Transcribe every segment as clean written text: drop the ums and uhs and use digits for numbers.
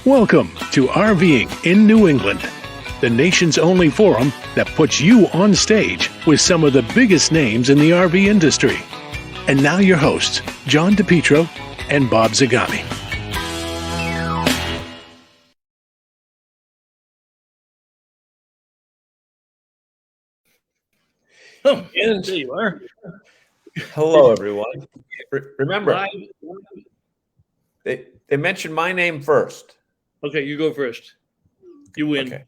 Welcome to RVing in New England, the nation's only forum that puts you on stage with some of the biggest names in the RV industry. And now your hosts, John DePietro and Bob Zagami. Oh, and there you are. Hello, everyone. Remember, they mentioned my name first. Okay, you go first. You win. Okay.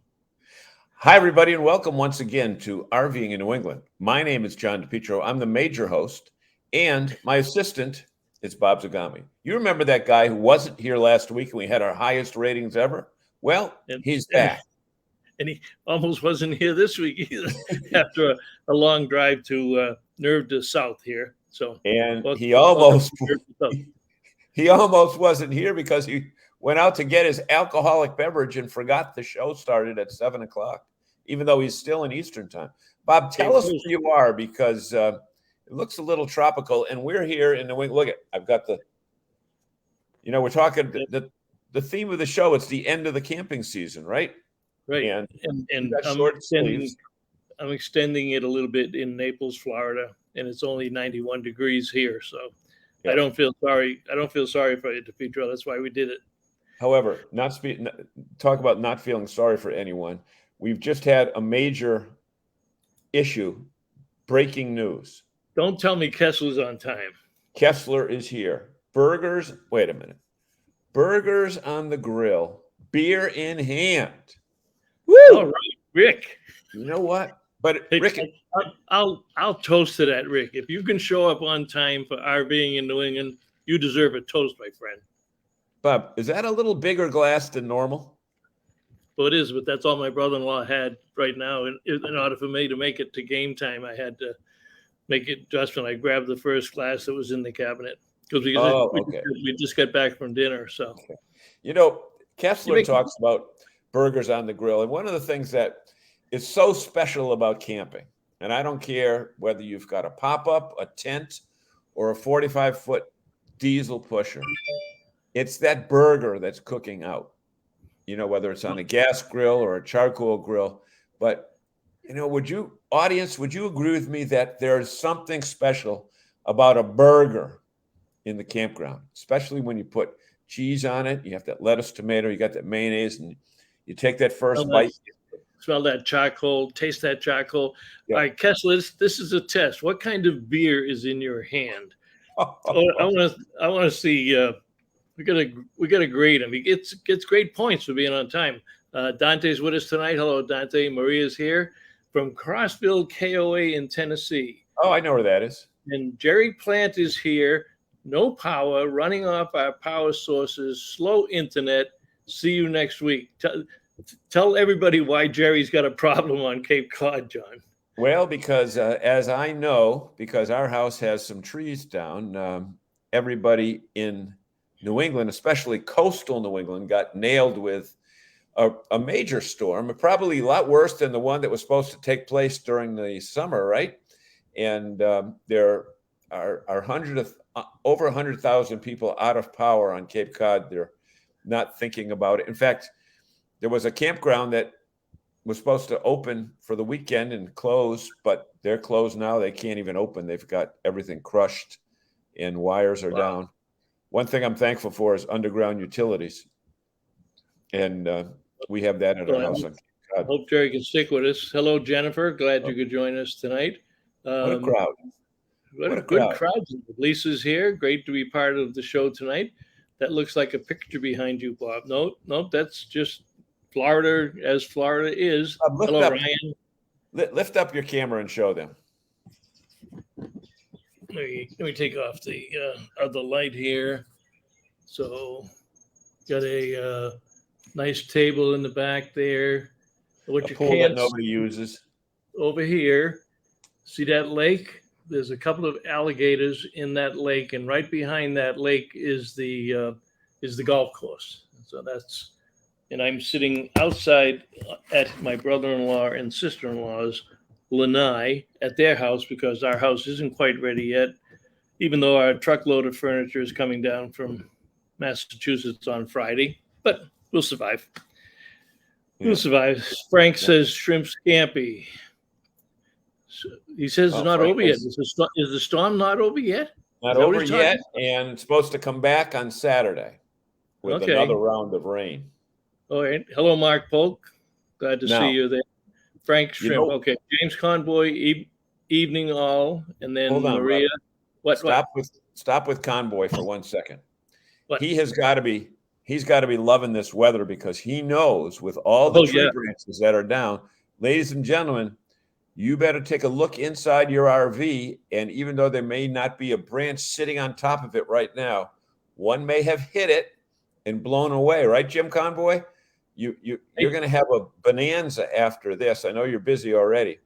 Hi, everybody, and welcome once again to RVing in New England. My name is John DePietro. I'm the major host, and my assistant is Bob Zagami. You remember that guy who wasn't here last week and we had our highest ratings ever? Well, he's back. And he almost wasn't here this week either after a long drive to Nerve to South here. So, and he almost wasn't here because he went out to get his alcoholic beverage and forgot the show started at 7 o'clock, even though he's still in Eastern time. Bob, tell us where you are because it looks a little tropical, and we're here in New England. Look, I've got we're talking the theme of the show. It's the end of the camping season, right? Right. And I'm extending it a little bit in Naples, Florida, and it's only 91 degrees here. So yeah. I don't feel sorry. I don't feel sorry for you, DePietro. That's why we did it. However, talk about not feeling sorry for anyone. We've just had a major issue. Breaking news. Don't tell me Kessler's on time. Kessler is here. Burgers. Wait a minute. Burgers on the grill. Beer in hand. Woo! All right, Rick. You know what? But hey, Rick, I'll toast to that, Rick. If you can show up on time for RVing in New England, you deserve a toast, my friend. Bob, is that a little bigger glass than normal? Well, it is, but that's all my brother-in-law had right now. In order for me to make it to game time, I had to make an adjustment. I grabbed the first glass that was in the cabinet because we just got back from dinner. So, Kessler talks about burgers on the grill. And one of the things that is so special about camping, and I don't care whether you've got a pop-up, a tent, or a 45-foot diesel pusher, it's that burger that's cooking out, whether it's on a gas grill or a charcoal grill. But, would you agree with me that there's something special about a burger in the campground, especially when you put cheese on it, you have that lettuce, tomato, you got that mayonnaise, and you take that first bite. Smell that charcoal, taste that charcoal. Yeah. All right, Kessler, this is a test. What kind of beer is in your hand? I want to see. We gotta grade him. He gets great points for being on time. Dante's with us tonight. Hello, Dante. Maria's here from Crossville, KOA in Tennessee. Oh, I know where that is. And Jerry Plant is here. No power, running off our power sources, slow internet. See you next week. Tell everybody why Jerry's got a problem on Cape Cod, John. Well, because as I know, because our house has some trees down, everybody in New England, especially coastal New England, got nailed with a major storm, probably a lot worse than the one that was supposed to take place during the summer, right? And there are over 100,000 people out of power on Cape Cod. They're not thinking about it. In fact, there was a campground that was supposed to open for the weekend and close, but they're closed now. They can't even open. They've got everything crushed and wires are down. One thing I'm thankful for is underground utilities. And we have that at our house on Cape Cod. Hope Jerry can stick with us. Hello, Jennifer. Glad you could join us tonight. What a crowd. What a good crowd. Lisa's here. Great to be part of the show tonight. That looks like a picture behind you, Bob. Nope, that's just Florida as Florida is. Hello, Ryan. Lift up your camera and show them. Let me take off the other light here. So, got a nice table in the back there. What you can't that nobody uses. Over here, see that lake? There's a couple of alligators in that lake, and right behind that lake is the golf course. So and I'm sitting outside at my brother-in-law and sister-in-law's lanai at their house because our house isn't quite ready yet, even though our truckload of furniture is coming down from Massachusetts on Friday. But We'll survive. Yeah. We'll survive. Frank says shrimp scampi. So he says it's not Frank over yet. is Is the storm not over yet? not Is that what over he's talking yet, and it's supposed to come back on Saturday with Okay. another round of rain. All right. Hello, Mark Polk. Glad to see Now, you there. Frank you Shrimp. know, Okay. James Conboy, evening all. And then hold on, Maria. brother. Stop with Conboy for 1 second. What? He's got to be loving this weather because he knows with all the tree branches that are down, ladies and gentlemen, you better take a look inside your RV. And even though there may not be a branch sitting on top of it right now, one may have hit it and blown away. Right, Jim Conboy? You're going to have a bonanza after this. I know you're busy already.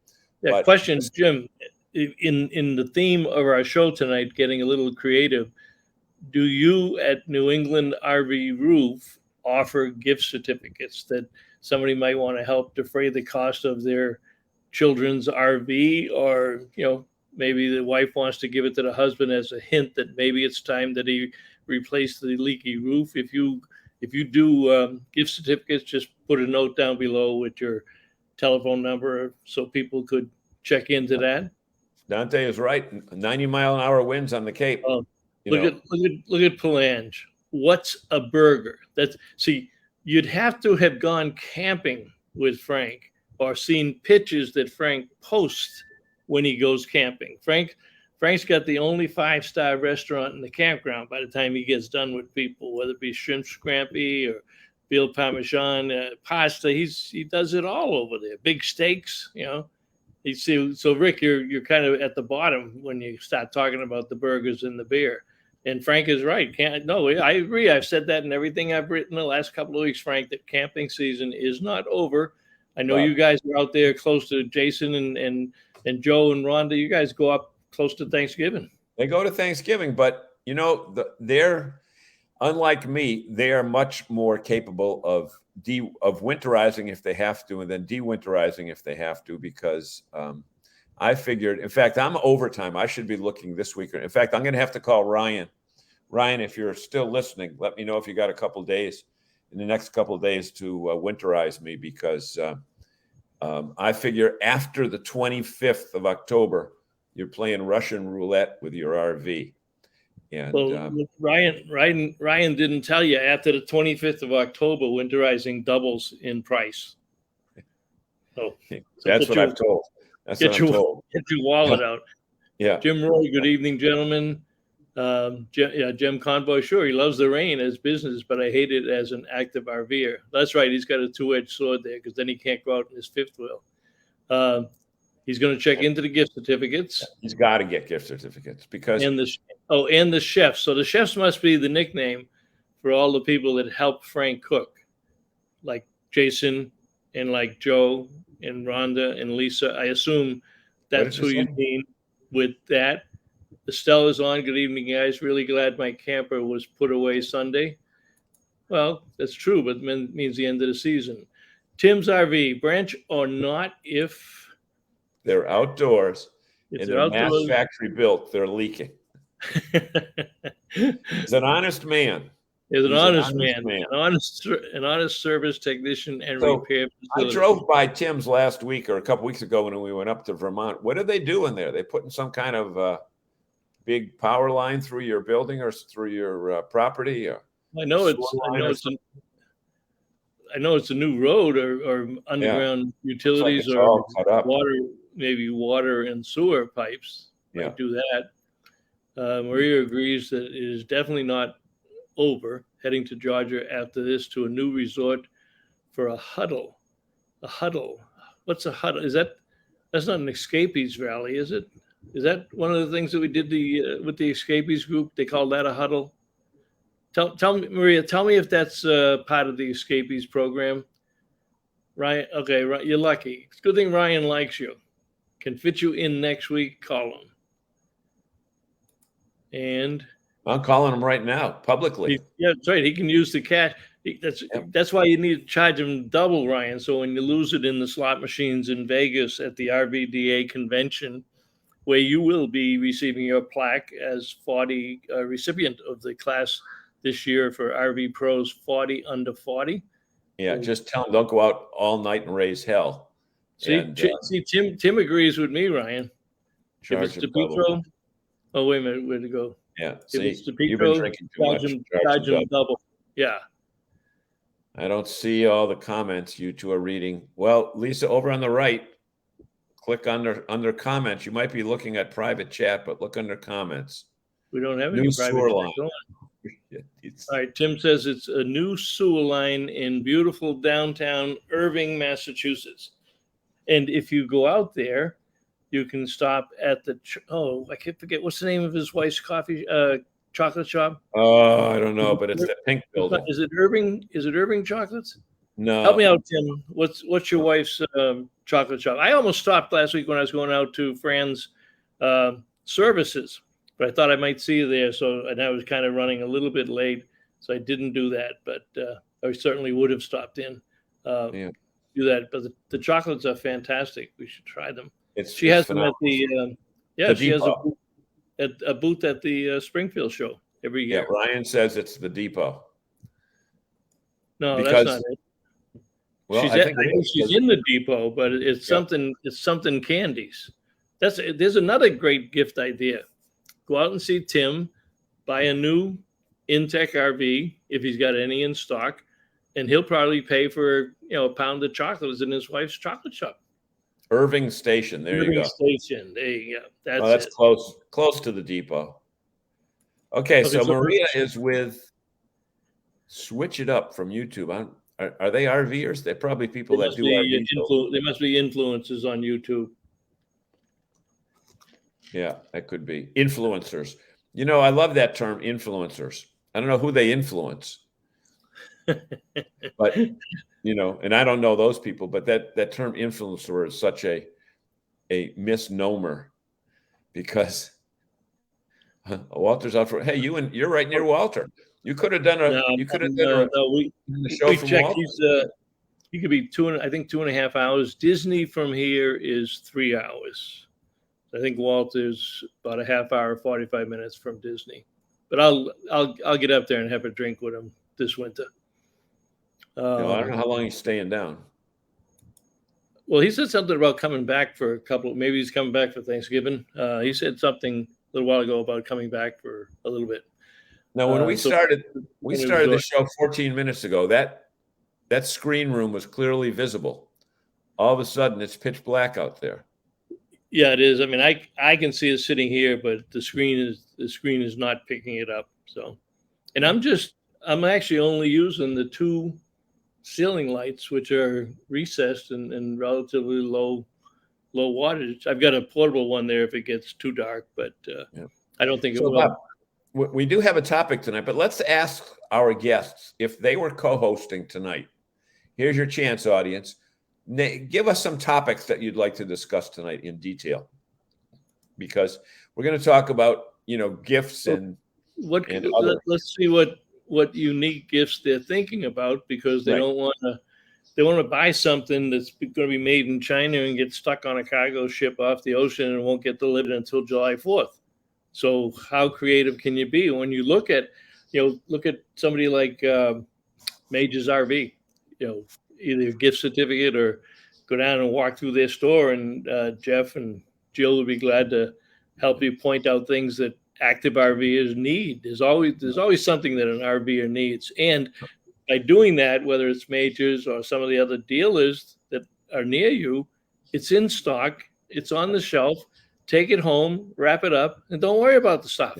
Yeah. But Question, Jim. In the theme of our show tonight, getting a little creative, do you at New England RV Roof offer gift certificates that somebody might want to help defray the cost of their children's RV, or maybe the wife wants to give it to the husband as a hint that maybe it's time that he replace the leaky roof? If you do gift certificates, just put a note down below with your telephone number so people could check into that. Dante is right. 90-mile-an-hour winds on the Cape. Look at Palange. What's a burger? You'd have to have gone camping with Frank or seen pictures that Frank posts when he goes camping. Frank's got the only 5-star restaurant in the campground by the time he gets done with people, whether it be shrimp scampi or veal parmesan, pasta. He does it all over there. Big steaks, So Rick, you're kind of at the bottom when you start talking about the burgers and the beer. And Frank is right. I agree. I've said that in everything I've written the last couple of weeks, Frank, that camping season is not over. I know you guys are out there close to Jason and Joe and Rhonda. You guys go up close to Thanksgiving. They go to Thanksgiving, but they're unlike me. They are much more capable of winterizing if they have to, and then de-winterizing if they have to, because I figured, in fact, I'm overtime. I should be looking this week. In fact, I'm going to have to call Ryan. Ryan, if you're still listening, let me know if you got a couple days in the next couple of days to winterize me, because I figure after the 25th of October, you're playing Russian roulette with your RV. And Ryan didn't tell you after the 25th of October, winterizing doubles in price. So that's what I've told. That's what I'm told. Get your wallet out. Yeah. Jim Roy, good evening, gentlemen. Jim Conboy, sure, he loves the rain as business, but I hate it as an active RVer. That's right. He's got a two-edged sword there because then he can't go out in his fifth wheel. He's going to check into the gift certificates. He's got to get gift certificates because and the chefs. So the chefs must be the nickname for all the people that help Frank cook, like Jason and like Joe and Rhonda and Lisa. I assume that's who you mean with that. Estelle is on. Good evening, guys. Really glad my camper was put away Sunday. Well, that's true, but it means the end of the season. Tim's RV, branch or not, if they're outdoors and they're mass factory built, they're leaking. He's an honest man. He's an honest man. An honest service technician and repair facility. I drove by Tim's last week or a couple weeks ago when we went up to Vermont. What are they doing there? They putting some kind of big power line through your building or through your property? Or I know it's a new road or underground utilities or water, maybe water and sewer pipes. Might do that. Maria agrees that it is definitely not over. Heading to Georgia after this to a new resort for a huddle. A huddle. What's a huddle? That's not an escapees rally, is it? Is that one of the things that we did with the escapees group? They call that a huddle. Tell me, Maria. Tell me if that's part of the escapees program. Ryan, okay, right. You're lucky. It's a good thing Ryan likes you. Can fit you in next week. Call him. And I'm calling him right now, publicly. That's right. He can use the cash. That's why you need to charge him double, Ryan. So when you lose it in the slot machines in Vegas at the RVDA convention, where you will be receiving your plaque as 40 recipient of the class this year for RV Pros 40 under 40. Yeah, just tell them don't go out all night and raise hell. See, And see, Tim agrees with me, Ryan. If charge it's them double. DePietro, oh wait a minute, where to go? Yeah, If see, it's you've been DePietro, drinking too much. charge him double. Yeah. I don't see all the comments you two are reading. Well, Lisa, over on the right, click under comments. You might be looking at private chat, but look under comments. We don't have New any private sewer chat line. going. All right, Tim says it's a new sewer line in beautiful downtown Irving, Massachusetts. And if you go out there, you can stop at the I can't forget what's the name of his wife's chocolate shop. Oh, I don't know, but it's the pink building. Is it Irving? Is it Irving Chocolates? No. Help me out, Tim. What's your wife's chocolate shop? I almost stopped last week when I was going out to Fran's services, but I thought I might see you there. And I was kind of running a little bit late, so I didn't do that. But I certainly would have stopped in. Do that. But the chocolates are fantastic. We should try them. She has phenomenal. Them at she has a booth at the Springfield show every year. Yeah, Ryan says it's the Depot. No, that's not it. Well, I think she's in the Depot, but it's something. It's something candies. There's another great gift idea. Go out and see Tim, buy a new Intech RV if he's got any in stock, and he'll probably pay for a pound of chocolates in his wife's chocolate shop. Irving Station. There you go. Station. There you go. That's close to the Depot. Okay, so Maria is with Switch It Up from YouTube. Are they RVers? They're probably people that do RV. They must be influencers on YouTube. Yeah, that could be influencers. I love that term, influencers. I don't know who they influence, but and I don't know those people. But that term influencer is such a misnomer because Walter's out for. Hey, you're right near Walter. You could have done a. You could have done a show we from checked. Walter. He could be 2.5 hours. Disney from here is 3 hours. I think Walter's about a half hour, 45 minutes from Disney. But I'll get up there and have a drink with him this winter. I don't know how long he's staying down. Well, he said something about coming back for a couple. Maybe he's coming back for Thanksgiving. He said something a little while ago about coming back for a little bit. Now, when we started the show 14 minutes ago, that screen room was clearly visible. All of a sudden, it's pitch black out there. Yeah, it is. I mean, I can see it sitting here, but the screen is not picking it up. So, and I'm actually only using the 2 ceiling lights, which are recessed and relatively low wattage. I've got a portable one there if it gets too dark, but I don't think it will. Bob, we do have a topic tonight, but let's ask our guests if they were co-hosting tonight. Here's your chance, audience. Give us some topics that you'd like to discuss tonight in detail, because we're going to talk about gifts and let's see what unique gifts they're thinking about, because they don't want to buy something that's going to be made in China and get stuck on a cargo ship off the ocean and won't get delivered until July 4th. So how creative can you be when you look at somebody like Major's RV, either a gift certificate or go down and walk through their store, and Jeff and Jill would be glad to help you point out things that active RVers need. There's always something that an RVer needs. And by doing that, whether it's Major's or some of the other dealers that are near you, it's in stock, it's on the shelf. Take it home, wrap it up, and don't worry about the stuff.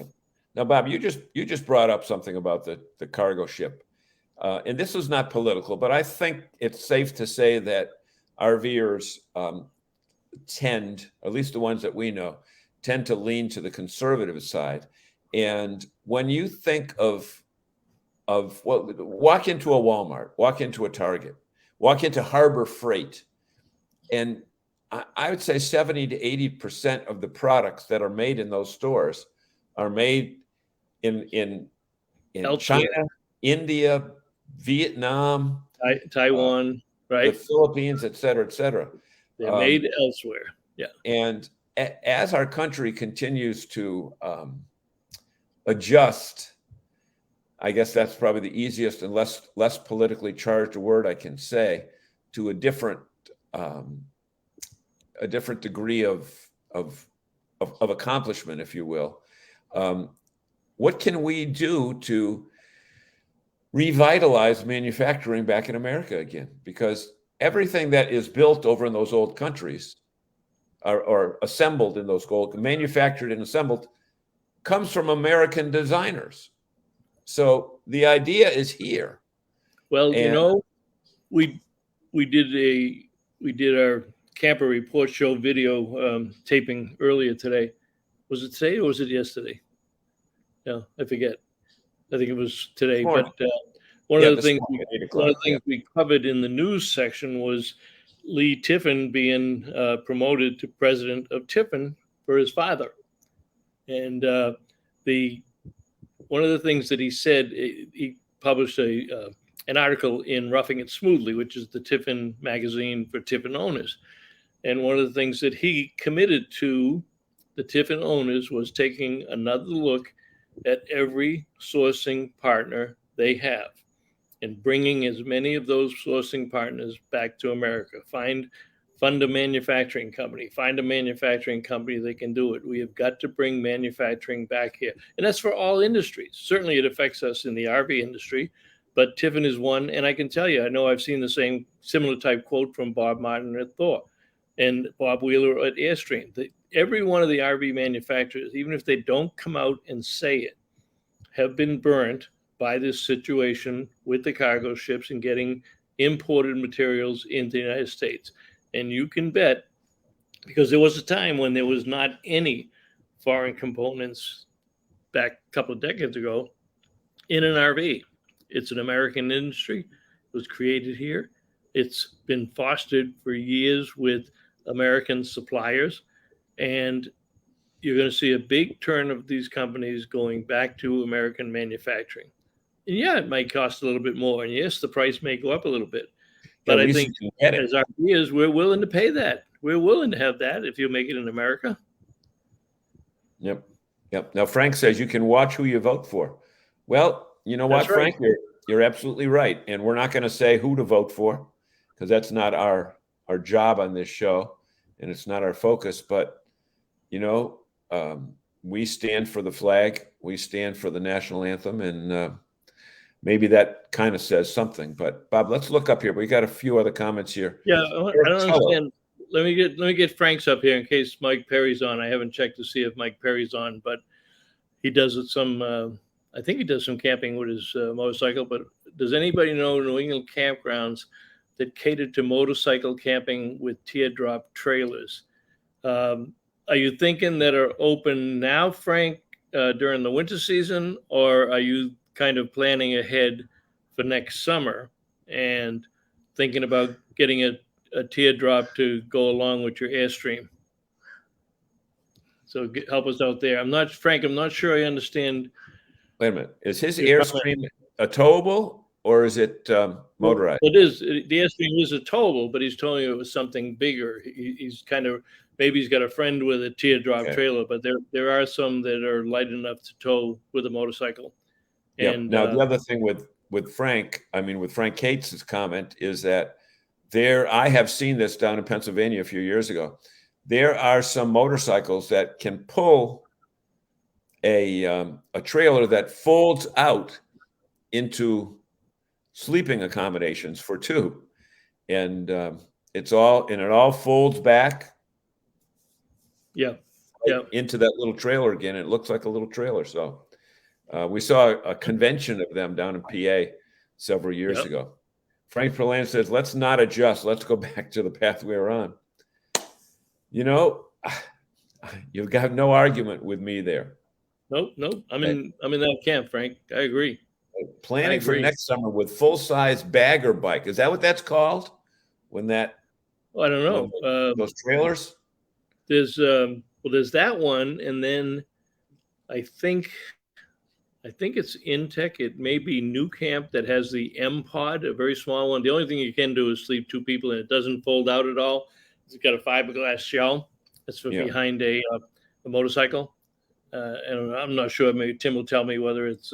Now, Bob, you just brought up something about the cargo ship. And this is not political, but I think it's safe to say that RVers tend, at least the ones that we know, tend to lean to the conservative side. And when you think of walk into a Walmart, walk into a Target, walk into Harbor Freight, and I would say 70 to 80% of the products that are made in those stores are made in China, India, Vietnam, Taiwan, right? The Philippines, et cetera, et cetera. They're made elsewhere. Yeah. And as our country continues to adjust, I guess that's probably the easiest and less politically charged word I can say, to a different degree of accomplishment, if you will. What can we do to revitalize manufacturing back in America again? Because everything that is built over in those old countries, or assembled in those manufactured and assembled, comes from American designers. So the idea is here. Well, we did our camper report show video taping earlier today. Was it today or was it yesterday? No, I forget. I think it was today. But one of the things we covered in the news section was Lee Tiffin being promoted to president of Tiffin for his father. And one of the things that he said, he published an article in Roughing It Smoothly, which is the Tiffin magazine for Tiffin owners. And one of the things that he committed to the Tiffin owners was taking another look at every sourcing partner they have and bringing as many of those sourcing partners back to America. Fund a manufacturing company, find a manufacturing company that can do it. We have got to bring manufacturing back here. And that's for all industries. Certainly it affects us in the RV industry, but Tiffin is one. And I can tell you, I know I've seen the similar type quote from Bob Martin at Thor and Bob Wheeler at Airstream. Every one of the RV manufacturers, even if they don't come out and say it, have been burnt by this situation with the cargo ships and getting imported materials into the United States. And you can bet, because there was a time when there was not any foreign components back a couple of decades ago in an RV. It's an American industry. It was created here. It's been fostered for years with American suppliers. And you're going to see a big turn of these companies going back to American manufacturing. And yeah, it might cost a little bit more. And yes, the price may go up a little bit. But I think as RVers, we're willing to pay that. We're willing to have that if you make it in America. Yep. Now, Frank says you can watch who you vote for. Well, you know what, Frank? You're absolutely right. And we're not going to say who to vote for, because that's not our job on this show, and it's not our focus. But, we stand for the flag. We stand for the national anthem, and maybe that kind of says something. But Bob, let's look up here. We got a few other comments here. Yeah, I don't understand. Let me get Frank's up here in case Mike Perry's on. I haven't checked to see if Mike Perry's on, but he does I think he does some camping with his motorcycle. But does anybody know New England campgrounds that cater to motorcycle camping with teardrop trailers? Are you thinking that are open now, Frank, during the winter season, or are you kind of planning ahead for next summer and thinking about getting a teardrop to go along with your Airstream? So help us out there. I'm not sure I understand. Wait a minute. Is his Airstream a towable or is it motorized? Well, it is. The Airstream is a towable, but he's telling you it was something bigger. He's kind of, maybe he's got a friend with a teardrop trailer, but there are some that are light enough to tow with a motorcycle. And now the other thing with Frank Cates' comment is that I have seen this down in Pennsylvania a few years ago. There are some motorcycles that can pull a trailer that folds out into sleeping accommodations for two, and it all folds back. Into that little trailer again. It looks like a little trailer. So we saw a convention of them down in PA several years ago. Frank Perlan says, let's not adjust. Let's go back to the path we were on. You've got no argument with me there. Nope. I'm in that camp, Frank. I agree. Planning for next summer with full-size bagger bike. Is that what that's called? When that? I don't know. Those trailers? There's that one, and then I think it's Intech. It may be New Camp that has the M Pod, a very small one. The only thing you can do is sleep two people, and it doesn't fold out at all. It's got a fiberglass shell. It's for behind a motorcycle, and I'm not sure. Maybe Tim will tell me whether it's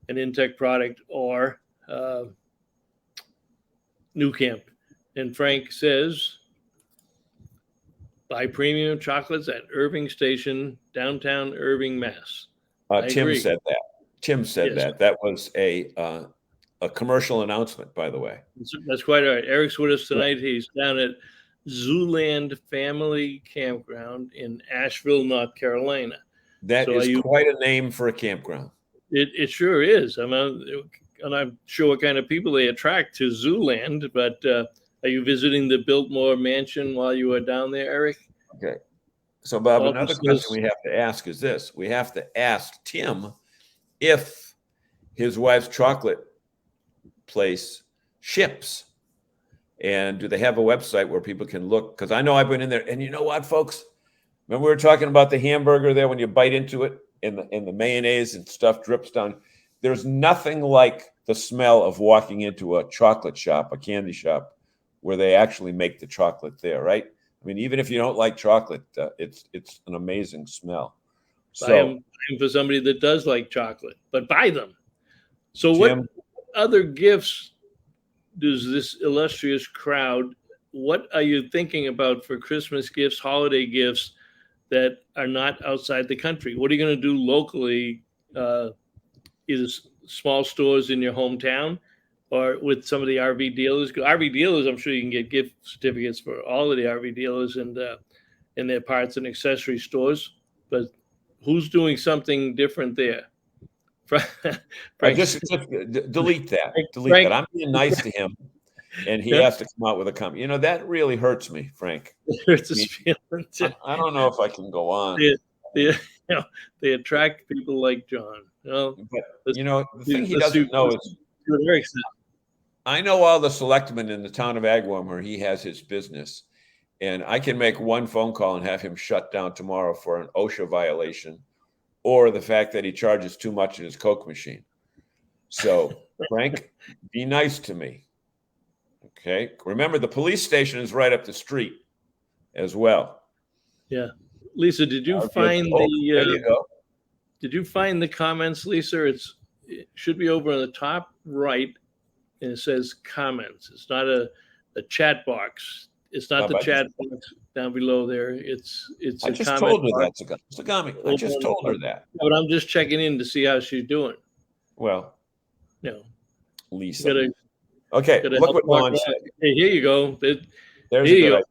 an Intech product or New Camp. And Frank says, buy premium chocolates at Irving Station, downtown Irving, Mass. I Tim agree. said that. Tim said Yes. that. That was a commercial announcement, by the way. That's quite all right. Eric's with us tonight. He's down at Zooland Family Campground in Asheville, North Carolina. That is quite a name for a campground. It sure is. I mean, and I'm sure what kind of people they attract to Zooland, but are you visiting the Biltmore Mansion while you are down there, Eric? Okay. So, Bob, another question we have to ask is this. We have to ask Tim if his wife's chocolate place ships. And do they have a website where people can look? Because I know I've been in there. And you know what, folks? Remember we were talking about the hamburger there when you bite into it and the mayonnaise and stuff drips down. There's nothing like the smell of walking into a chocolate shop, a candy shop, where they actually make the chocolate there, right? I mean, even if you don't like chocolate, it's an amazing smell. So I am for somebody that does like chocolate, but buy them. So Tim, what other gifts does this illustrious crowd, what are you thinking about for Christmas gifts, holiday gifts that are not outside the country? What are you going to do locally, either small stores in your hometown or with some of the RV dealers? RV dealers, I'm sure you can get gift certificates for all of the RV dealers and their parts and accessory stores. But who's doing something different there? Just delete that. Delete that. I'm being nice to him, and he has to come out with a comment. You know, that really hurts me, Frank. It hurts his feelings. I don't know if I can go on. They attract people like John. But, the thing he doesn't know is I know all the selectmen in the town of Agawam where he has his business, and I can make one phone call and have him shut down tomorrow for an OSHA violation or the fact that he charges too much in his Coke machine. So, Frank, be nice to me. Okay? Remember, the police station is right up the street as well. Yeah. Lisa, did you find did you find the comments, Lisa? It should be over on the top right, and it says comments. It's not a chat box. It's not the chat box down below there. It's I just told her that, Sagami. I just told her that. But I'm just checking in to see how she's doing. Well, Lisa. Okay, look what Ron said. Hey, here you go. There you go.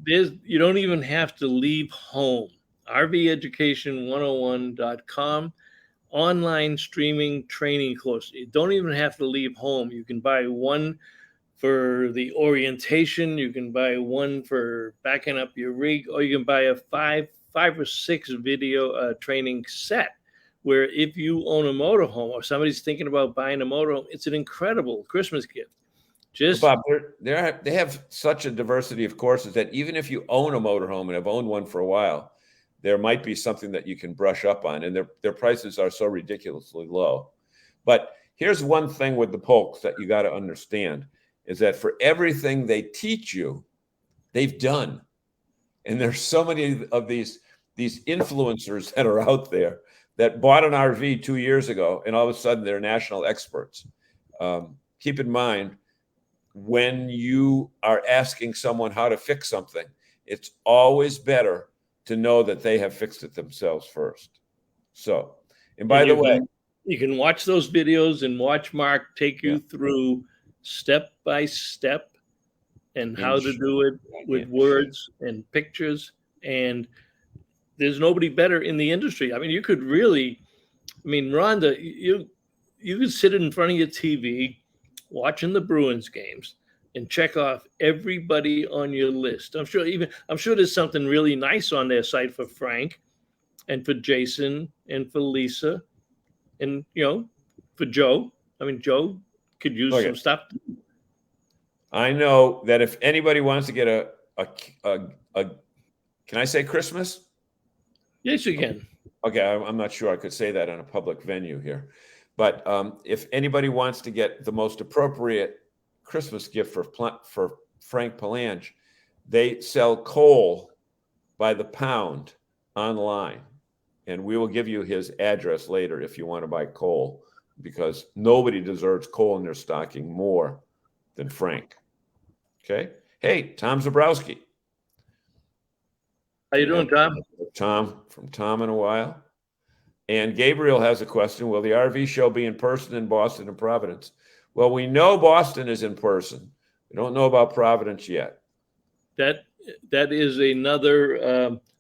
You don't even have to leave home. RVeducation101.com, online streaming training course. You don't even have to leave home. You can buy one for the orientation. You can buy one for backing up your rig, or you can buy a five or six video training set. Where if you own a motorhome or somebody's thinking about buying a motorhome, it's an incredible Christmas gift. Bob, they have such a diversity of courses that even if you own a motorhome and have owned one for a while, there might be something that you can brush up on, and their prices are so ridiculously low. But here's one thing with the Polks that you got to understand is that for everything they teach you, they've done. And there's so many of these influencers that are out there that bought an RV 2 years ago, and all of a sudden they're national experts. Keep in mind, when you are asking someone how to fix something, it's always better to know that they have fixed it themselves first. So, and by the way, you can watch those videos and watch Mark take you through step by step and how to do it with words and pictures. And there's nobody better in the industry. I mean, you could really, Rhonda, you could sit in front of your TV watching the Bruins games and check off everybody on your list. I'm sure there's something really nice on their site for Frank and for Jason and for Lisa and, for Joe. Joe could use some stuff. I know that if anybody wants to get a can I say Christmas? Yes, you can. Okay, I'm not sure I could say that on a public venue here. But if anybody wants to get the most appropriate Christmas gift for Frank Palange, they sell coal by the pound online. And we will give you his address later if you want to buy coal because nobody deserves coal in their stocking more than Frank. Okay. Hey, Tom Zabrowski. How you doing, Tom? Tom in a while. And Gabriel has a question. Will the RV show be in person in Boston and Providence? Well, we know Boston is in person. We don't know about Providence yet. That is another.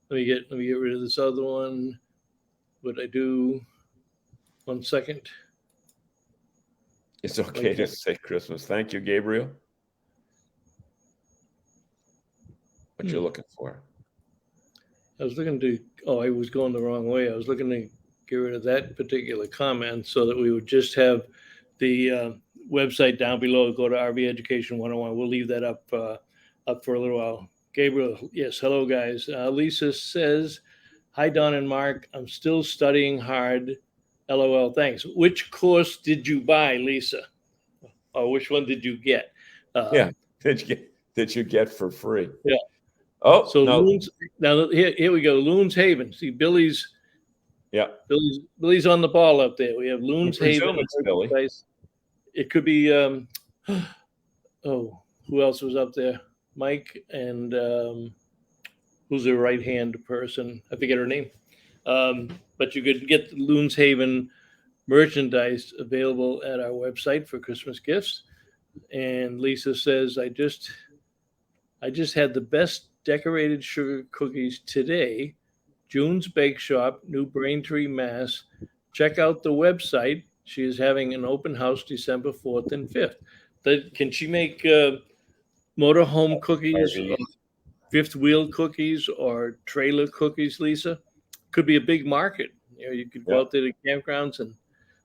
Let me get rid of this other one. What I do? 1 second. It's okay to say Christmas. Thank you, Gabriel. What you're looking for? I was looking to. Oh, I was going the wrong way. I was looking to get rid of that particular comment so that we would just have the website down below. Go to RV Education 101. We'll leave that up for a little while. Gabriel, yes, hello guys. Lisa says, hi Don and Mark. I'm still studying hard. LOL. Thanks. Which course did you buy, Lisa? Or which one did you get? Yeah. Did you get for free? Yeah. Oh, so no. Now here we go. Loons Haven. See, Billy's on the ball up there. We have Loons Haven. It's Billy. It could be. Who else was up there? Mike and who's the right hand person? I forget her name. But you could get the Loons Haven merchandise available at our website for Christmas gifts. And Lisa says, I just had the best decorated sugar cookies today. June's Bake Shop, New Braintree, Mass. Check out the website. She is having an open house December 4th and 5th. Can she make motorhome cookies, or fifth wheel cookies, or trailer cookies, Lisa? Could be a big market. You could go out there to campgrounds and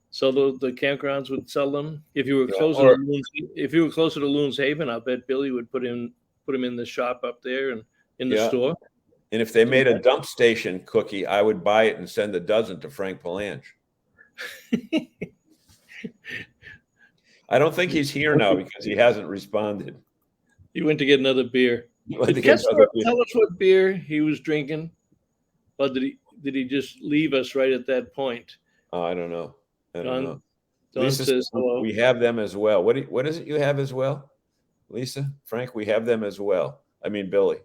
sell the campgrounds would sell them. If you were closer to Loons Haven, I bet Billy would put him in the shop up there and in the store. And if they made a dump station cookie, I would buy it and send a dozen to Frank Palange. I don't think he's here now because he hasn't responded. He went to get another beer. Tell us what beer he was drinking. Or did he just leave us right at that point? Oh, I don't know. Don Lisa says hello. We have them as well. What is it you have as well, Lisa? Frank, we have them as well. I mean, Billy.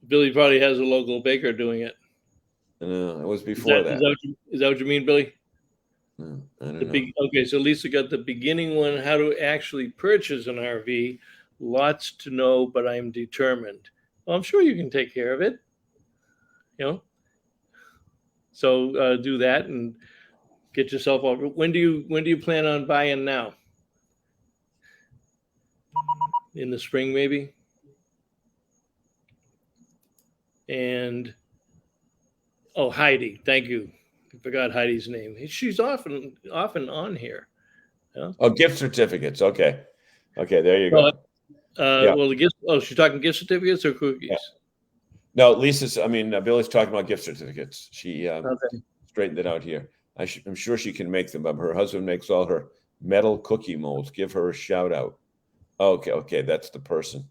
Billy probably has a local baker doing it. No, it was before that. Is that what you mean, Billy? No, I don't know. Okay, so Lisa got the beginning one, how to actually purchase an RV. Lots to know, but I'm determined. Well, I'm sure you can take care of it. So do that and get yourself over. When do you plan on buying now? In the spring, maybe? And Heidi, thank you. I forgot Heidi's name. She's often on here. Yeah? Oh, gift certificates. Okay, there you go. Well, the gift. Oh, she's talking gift certificates or cookies? Yeah. No, Billy's talking about gift certificates. She straightened it out here. I'm sure she can make them up. Her husband makes all her metal cookie molds. Give her a shout out. Okay, that's the person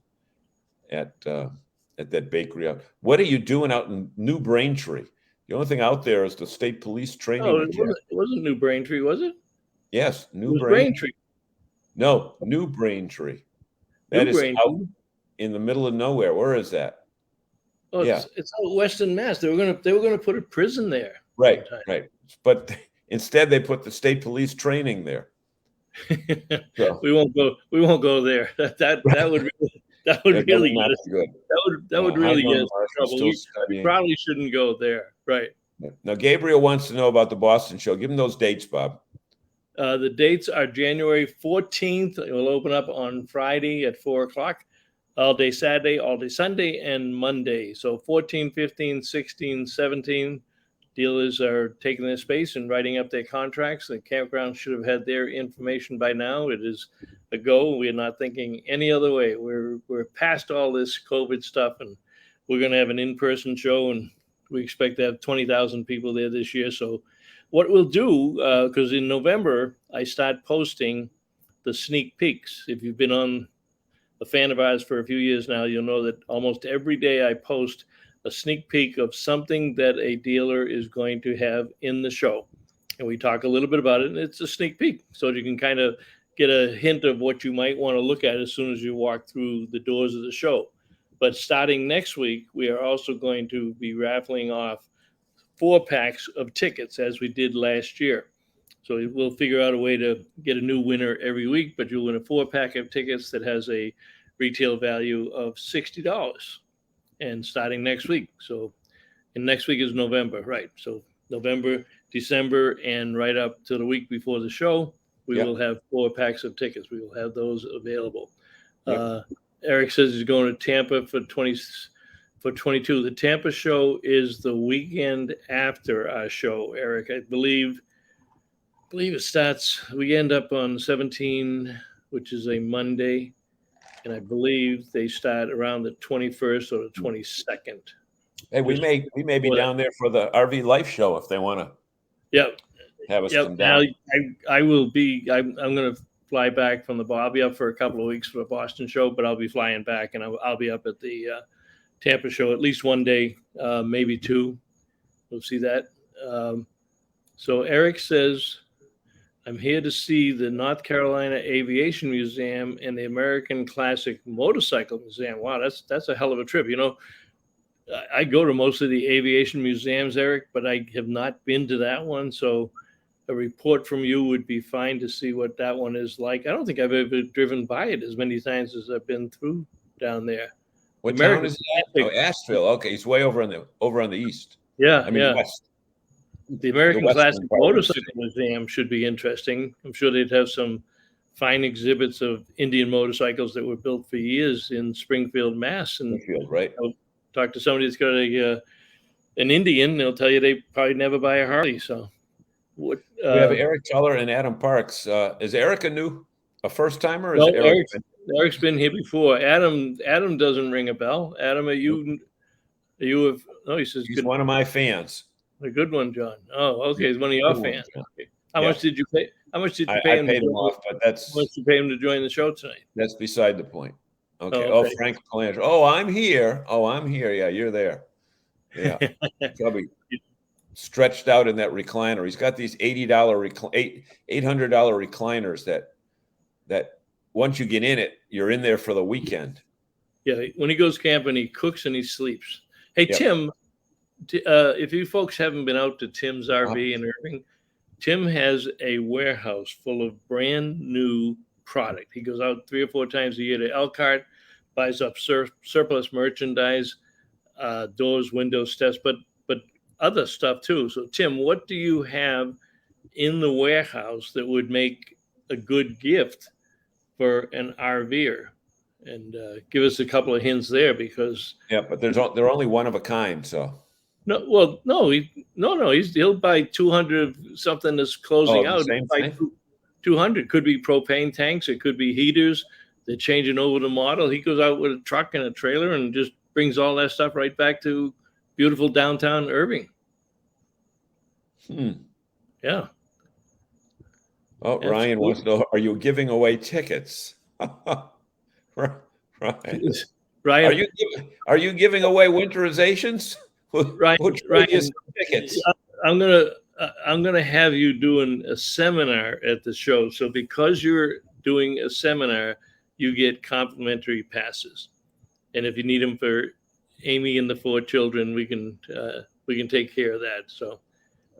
at that bakery out. What are you doing out in New Braintree? The only thing out there is the state police training. Oh, it wasn't New Braintree, was it? Yes, New Braintree. No, New Braintree. That is out in the middle of nowhere. Where is that? Oh, yeah. It's out Western Mass. They were gonna put a prison there. Right. But instead, they put the state police training there. So. We won't go there. That would really get us good. That would really get us in trouble. We probably shouldn't go there. Right. Now, Gabriel wants to know about the Boston show. Give him those dates, Bob. The dates are January 14th. It will open up on Friday at 4:00. All day Saturday, all day Sunday, and Monday. So 14, 15, 16, 17 dealers are taking their space and writing up their contracts. The campground should have had their information by now. It is a go. We're not thinking any other way. We're past all this COVID stuff, and we're going to have an in-person show, and we expect to have 20,000 people there this year. So what we'll do, because in November, I start posting the sneak peeks. If you've been a fan of ours for a few years now, you'll know that almost every day I post a sneak peek of something that a dealer is going to have in the show. and we talk a little bit about it. And it's a sneak peek, so you can kind of get a hint of what you might want to look at as soon as you walk through the doors of the show. But starting next week, we are also going to be raffling off 4 packs of tickets as we did last year. So we'll figure out a way to get a new winner every week, but you'll win a 4-pack of tickets that has a retail value of $60, and starting next week. So, and next week is November, right? So November, December, and right up to the week before the show, we will have 4 packs of tickets. We will have those available. Yep. Eric says he's going to Tampa for 22. The Tampa show is the weekend after our show, Eric. I believe it starts, we end up on 17, which is a Monday, and I believe they start around the 21st or the 22nd. Hey, we may be down there for the RV Life show if they want to. Yep. Have us come down. Now, I will be. I'm going to fly back from I'll be up for a couple of weeks for the Boston show, but I'll be flying back, and I'll be up at the Tampa show at least one day, maybe 2. We'll see that. So Eric says, I'm here to see the North Carolina Aviation Museum and the American Classic Motorcycle Museum. Wow, that's a hell of a trip. You know, I go to most of the aviation museums, Eric, but I have not been to that one. So a report from you would be fine to see what that one is like. I don't think I've ever driven by it as many times as I've been through down there. What town is that? Oh, Asheville. Okay, it's way over on the east. Yeah, I mean west. The American Classic Motorcycle Museum should be interesting. I'm sure they'd have some fine exhibits of Indian motorcycles that were built for years in Springfield, Mass. And Springfield, right? Talk to somebody that's got an Indian, they'll tell you they probably never buy a Harley. So what? We have Eric Teller and Adam Parks. Is Eric a first timer? No, Eric's been here before. Adam doesn't ring a bell. Adam, are you? No, he says he's one of my fans. A good one, John. Oh, okay. He's one of your fans. Okay. How much did you pay? How much did you pay him? I paid him off, but that's. How much did you pay him to join the show tonight? That's beside the point. Okay. Oh, okay. Frank Colangelo. Oh, I'm here. Yeah, you're there. Yeah. Probably stretched out in that recliner. He's got these $800 recliners that once you get in it, you're in there for the weekend. Yeah. When he goes camping, he cooks and he sleeps. Hey, yep. Tim. If you folks haven't been out to Tim's RV in Irving, Tim has a warehouse full of brand new product. He goes out 3 or 4 times a year to Elkhart, buys up surplus merchandise, doors, windows, steps, but other stuff too. So Tim, what do you have in the warehouse that would make a good gift for an RVer? And give us a couple of hints there, because but they're only one of a kind, so. No, well, no, he'll buy 200 something that's closing out. Same thing? 200 could be propane tanks, it could be heaters. They're changing over the model. He goes out with a truck and a trailer and just brings all that stuff right back to beautiful downtown Irving. Yeah. Oh, that's Ryan cool. Wants to know: are you giving away tickets? Ryan, are you giving away winterizations? Ryan, tickets. I'm gonna have you doing a seminar at the show. So because you're doing a seminar, you get complimentary passes. And if you need them for Amy and the 4 children, we can take care of that. So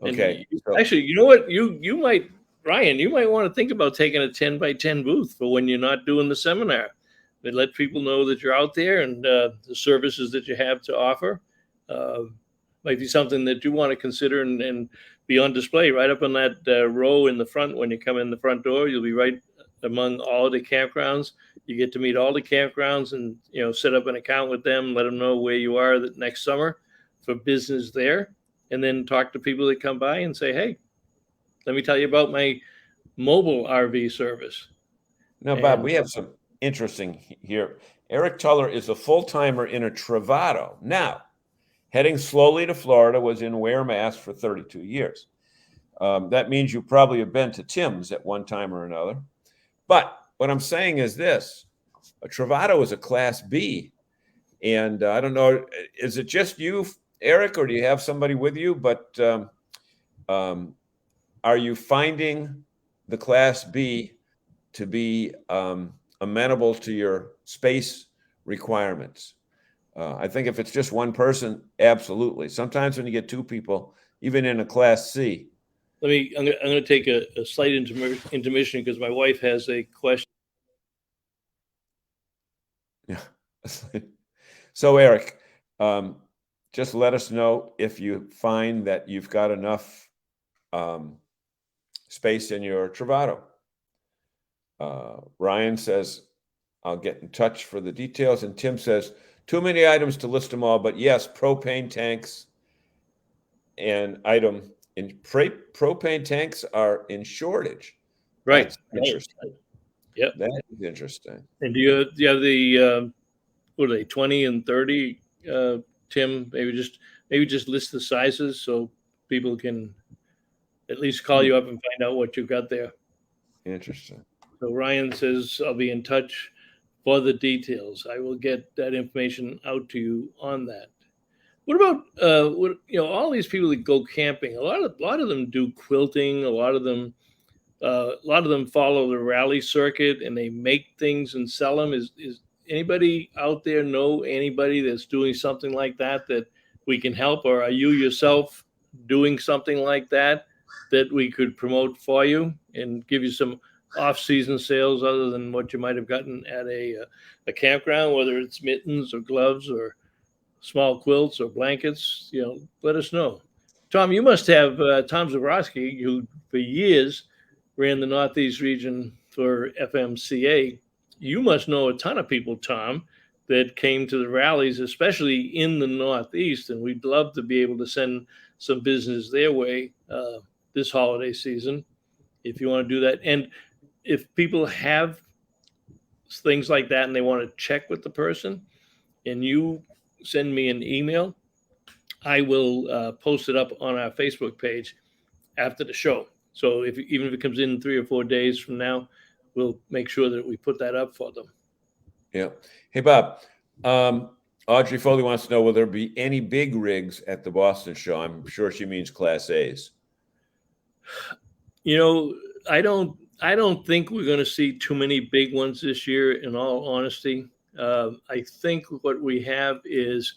okay. Actually, you know what? You might, Ryan, you might want to think about taking a 10x10 booth for when you're not doing the seminar. But let people know that you're out there and the services that you have to offer. Might be something that you want to consider and be on display right up on that row in the front. When you come in the front door, you'll be right among all of the campgrounds. You get to meet all the campgrounds and, set up an account with them, let them know where you are next summer for business there, and then talk to people that come by and say, hey, let me tell you about my mobile RV service. Now, Bob, we have some interesting here. Eric Tuller is a full-timer in a Travato. Now, heading slowly to Florida, was in Ware, Mass for 32 years. That means you probably have been to Tim's at one time or another. But what I'm saying is this: a Travato is a Class B. And I don't know, is it just you, Eric, or do you have somebody with you? But are you finding the Class B to be amenable to your space requirements? I think if it's just one person, absolutely. Sometimes when you get two people, even in a Class C. I'm going to take a slight intermission because my wife has a question. Yeah. So, Eric, just let us know if you find that you've got enough space in your Travato. Ryan says, I'll get in touch for the details. And Tim says, too many items to list them all, but yes, propane tanks and propane tanks are in shortage. Right. That's interesting. Right. Yep. That is interesting. And do you have the what are they, 20 and 30? Tim, maybe just list the sizes so people can at least call you up and find out what you've got there. Interesting. So Ryan says, I'll be in touch for the details. I will get that information out to you on that. What about all these people that go camping? A lot of them do quilting. A lot of them follow the rally circuit and they make things and sell them. Is anybody out there know anybody that's doing something like that we can help, or are you yourself doing something like that we could promote for you and give you some off-season sales other than what you might have gotten at a campground, whether it's mittens or gloves or small quilts or blankets? Let us know. Tom, you must have Tom Zabrowski, who for years ran the Northeast region for FMCA. You must know a ton of people, Tom, that came to the rallies, especially in the Northeast, and we'd love to be able to send some business their way this holiday season, if you want to do that. And if people have things like that and they want to check with the person, and you send me an email, I will post it up on our Facebook page after the show. So even if it comes in 3 or 4 days from now, we'll make sure that we put that up for them. Yeah. Hey, Bob. Audrey Foley wants to know, will there be any big rigs at the Boston show? I'm sure she means Class A's. I don't think we're going to see too many big ones this year, in all honesty. I think what we have is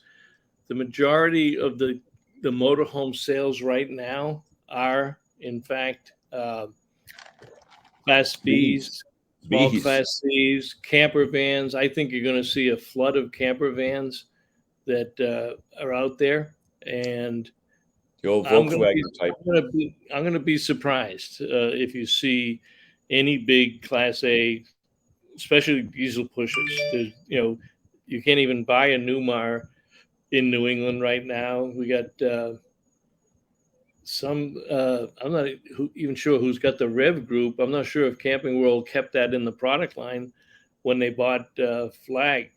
the majority of the motorhome sales right now are, in fact, Class Bs, small Class Cs, camper vans. I think you're going to see a flood of camper vans that are out there, and the old Volkswagen type. I'm going to be surprised if you see any big Class A, especially diesel pushers. You can't even buy a Newmar in New England right now. We got I'm not even sure who's got the Rev Group. I'm not sure if Camping World kept that in the product line when they bought Flag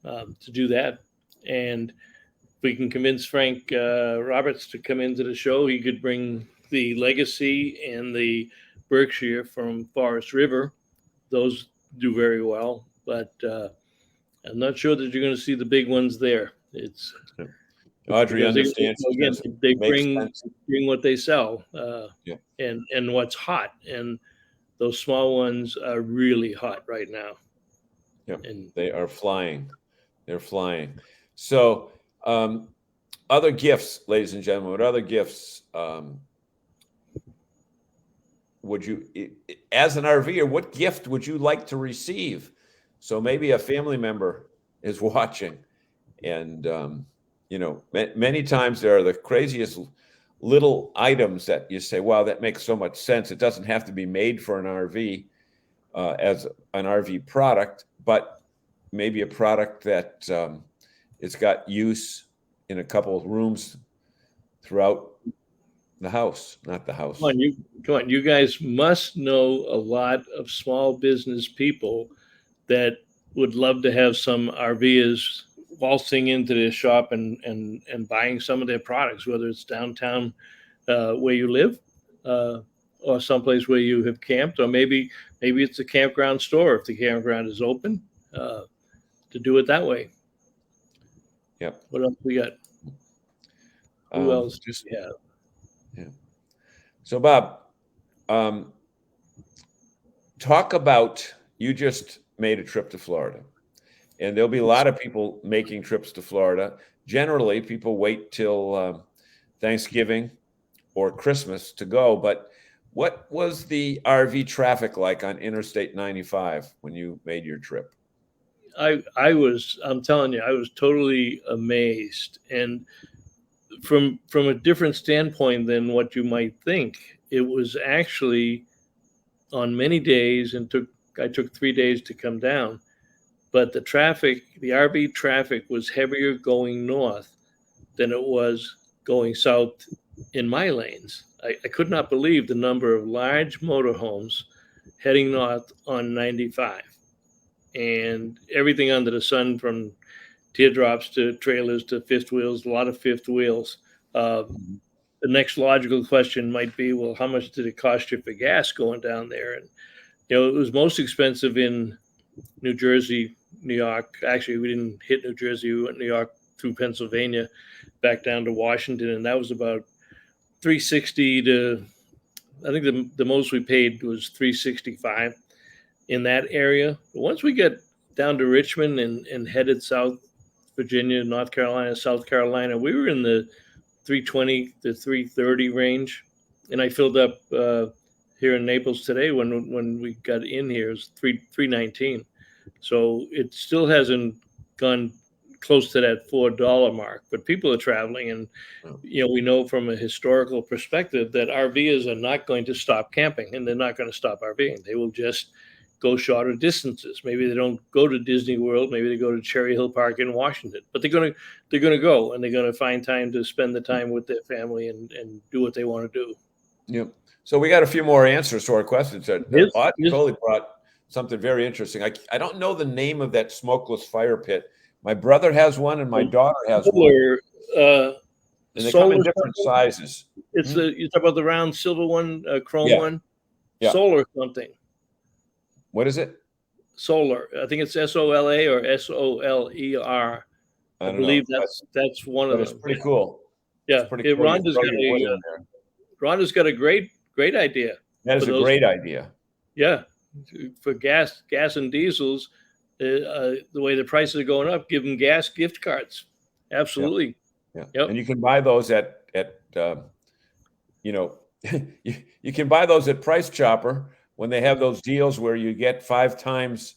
to do that. And if we can convince Frank Roberts to come into the show, he could bring the Legacy and the Berkshire from Forest River. Those do very well, but I'm not sure that you're going to see the big ones there. It's Audrey understands. They bring what they sell and what's hot, and those small ones are really hot right now. Yeah, and they are flying. They're flying. So, other gifts, ladies and gentlemen. What other gifts would you, as an RVer, what gift would you like to receive? So maybe a family member is watching, and many times there are the craziest little items that you say, wow, that makes so much sense. It doesn't have to be made for an RV as an RV product, but maybe a product that it's got use in a couple of rooms throughout the house, not the house. Come on, you guys must know a lot of small business people that would love to have some RVers waltzing into their shop and buying some of their products, whether it's downtown where you live or someplace where you have camped, or maybe it's a campground store if the campground is open, to do it that way. Yep. What else we got? Who else? Yeah. So, Bob, Talk about, you just made a trip to Florida, and there'll be a lot of people making trips to Florida. Generally, people wait till Thanksgiving or Christmas to go. But what was the RV traffic like on Interstate 95 when you made your trip? I'm telling you, I was totally amazed. And from a different standpoint than what you might think, it was actually on many days, and I took 3 days to come down. But the RV traffic was heavier going north than it was going south in my lanes. I could not believe the number of large motorhomes heading north on 95, and everything under the sun, from teardrops to trailers to fifth wheels, a lot of fifth wheels. The next logical question might be, well, how much did it cost you for gas going down there? And, it was most expensive in New Jersey, New York. Actually, we didn't hit New Jersey. We went New York through Pennsylvania back down to Washington. And that was about $360 to, I think the most we paid was $365 in that area. But once we get down to Richmond and headed south, Virginia, North Carolina, South Carolina, we were in the 320 to 330 range. And I filled up here in Naples today when we got in here, it was 319. So it still hasn't gone close to that $4 mark, but people are traveling. And, we know from a historical perspective that RVers are not going to stop camping, and they're not going to stop RVing. They will just go shorter distances. Maybe they don't go to Disney World. Maybe they go to Cherry Hill Park in Washington, but they're going to go, and they're going to find time to spend the time with their family and do what they want to do. Yep. So we got a few more answers to our questions. Audrey totally brought something very interesting. I don't know the name of that smokeless fire pit. My brother has one, and my daughter has one. And they come in different sizes. It's you talk about the round silver one, chrome one. Yeah. Solar something. What is it? Solar. I think it's SOLA or SOLER. I believe that's one of them. It's pretty cool. Yeah. Pretty cool. Rhonda's got a great idea. That is a great idea. Yeah. For gas and diesels, the way the prices are going up, give them gas gift cards. Absolutely. Yeah. Yep. And you can buy those at you can buy those at Price Chopper when they have those deals where you get 5 times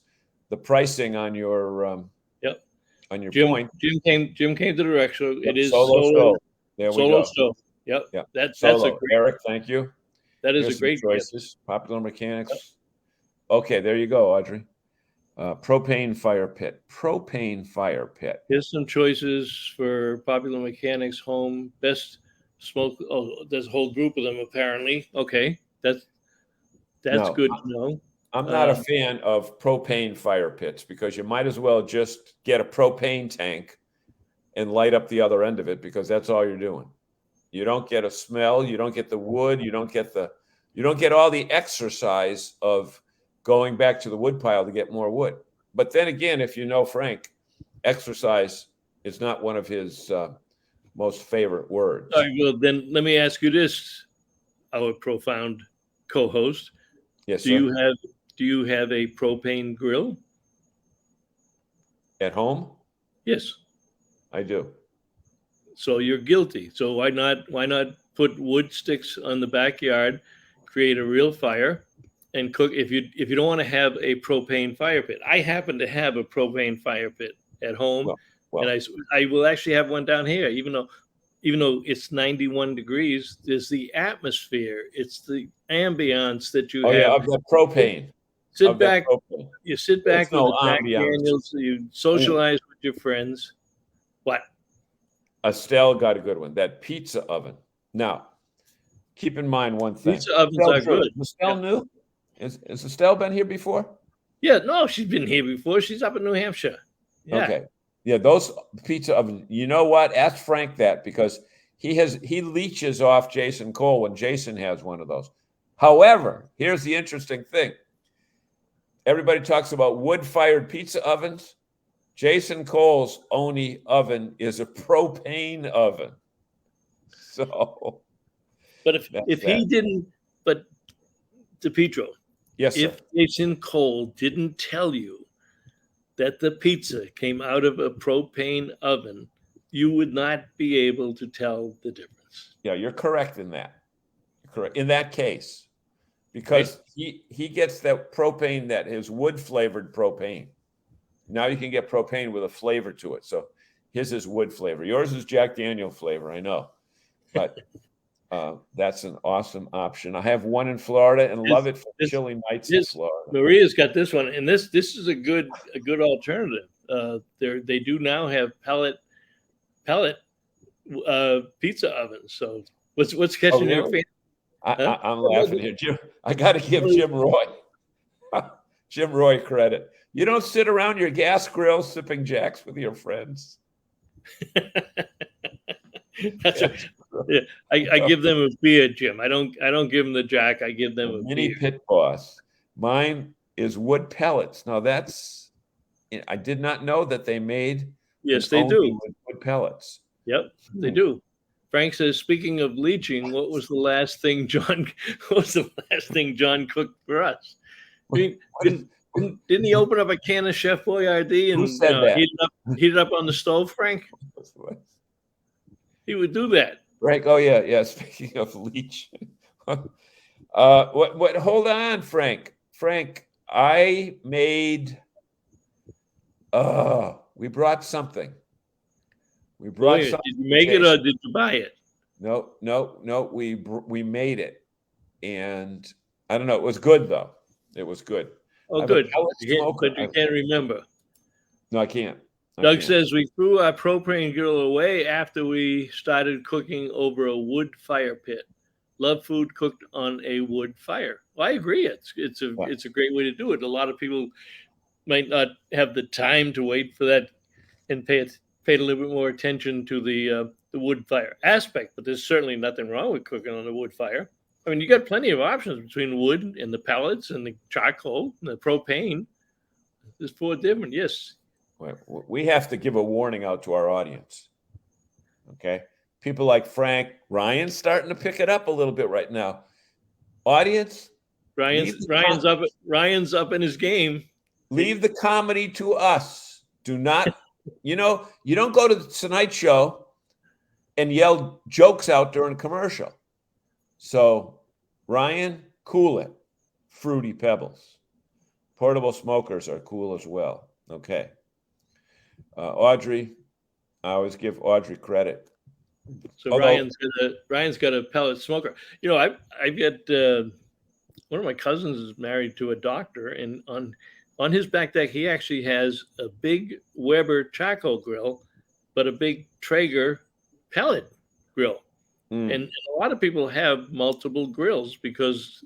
the pricing on your on your point. Jim came to the rec show. It is Solo stove. There we go. Stove. Yep. Yeah. That's a great, Eric, thank you. That is Here's a great choices. Popular Mechanics. Yep. Okay, there you go, Audrey. Propane fire pit. Here's some choices for Popular Mechanics home best smoke. Oh, there's a whole group of them apparently. Okay, that's good to know. I'm not a fan of propane fire pits because you might as well just get a propane tank and light up the other end of it, because that's all you're doing. You don't get a smell. You don't get the wood. You don't get all the exercise of going back to the wood pile to get more wood. But then again, if you know Frank, exercise is not one of his most favorite words. All right, well, then let me ask you this, our profound co-host. Yes, Do you have a propane grill? At home? Yes. I do. So you're guilty. So why not put wood sticks on the backyard, create a real fire, and cook? If you don't want to have a propane fire pit, I happen to have a propane fire pit at home, and I will actually have one down here. Even though it's 91 degrees, there's the atmosphere. It's the ambiance that you have. Yeah, of the propane. Sit back with the Jack ambiance. Daniels. You socialize with your friends. What? Estelle got a good one. That pizza oven. Now, keep in mind one thing. Pizza ovens are good. Is Estelle new? Has Estelle been here before? Yeah, no, she's been here before. She's up in New Hampshire. Yeah. Okay. Yeah, those pizza ovens. You know what? Ask Frank that, because he leeches off Jason Cole when Jason has one of those. However, here's the interesting thing. Everybody talks about wood-fired pizza ovens. Jason Cole's only oven is a propane oven. So, but if he didn't, but DePietro, Yes, sir. if Jason Cole didn't tell you that the pizza came out of a propane oven, you would not be able to tell the difference. Yeah, you're correct in that. You're correct in that case, because he gets that propane, that is wood flavored propane. Now you can get propane with a flavor to it. So his is wood flavor. Yours is Jack Daniel flavor, I know, but that's an awesome option. I have one in Florida and love it for chilly nights in Florida. Maria's got this one, and this is a good alternative. They do now have pellet pizza ovens. So what's catching your fancy? I'm laughing here, Jim. I got to give Jim Roy credit. You don't sit around your gas grill sipping Jacks with your friends. I give them a beer, Jim. I don't give them the Jack. I give them a mini beer. Pit Boss. Mine is wood pellets. Now I did not know that they made. Yes, they do. Wood pellets. Yep, they do. Frank says, speaking of leaching, what was the last thing John cooked for us? Didn't he open up a can of Chef Boyardee and heat it up on the stove, Frank? He would do that. Frank, oh yeah. Speaking of leach. What hold on, Frank. Frank, I made we brought something. Something. Did you make it or did you buy it? No. We made it, and I don't know. It was good though. It was good. Oh, good. But you can't remember. No, I can't. Doug says we threw our propane grill away after we started cooking over a wood fire pit. Love food cooked on a wood fire. Well, I agree. It's a great way to do it. A lot of people might not have the time to wait for that and pay a little bit more attention to the wood fire aspect. But there's certainly nothing wrong with cooking on a wood fire. I mean, you got plenty of options between wood and the pellets and the charcoal and the propane. There's 4 different. Yes. We have to give a warning out to our audience. Okay. People like Frank, Ryan's starting to pick it up a little bit right now. Audience, Ryan's up in his game. Leave the comedy to us. Do not, you don't go to the Tonight Show and yell jokes out during a commercial. So, Ryan, cool it. Fruity Pebbles. Portable smokers are cool as well. Okay. Audrey, I always give Audrey credit. So Ryan's got a pellet smoker. I've got one of my cousins is married to a doctor, and on his back deck he actually has a big Weber charcoal grill, but a big Traeger pellet grill. And a lot of people have multiple grills because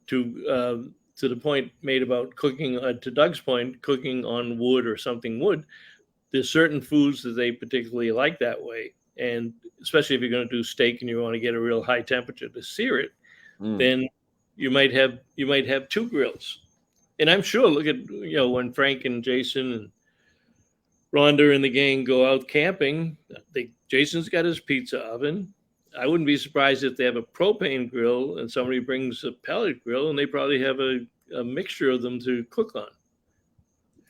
to the point made about cooking, to Doug's point, cooking on wood or something wood, there's certain foods that they particularly like that way. And especially if you're going to do steak and you want to get a real high temperature to sear it, then you might have 2 grills. And I'm sure, look at, when Frank and Jason and Rhonda and the gang go out camping, Jason's got his pizza oven. I wouldn't be surprised if they have a propane grill and somebody brings a pellet grill, and they probably have a mixture of them to cook on.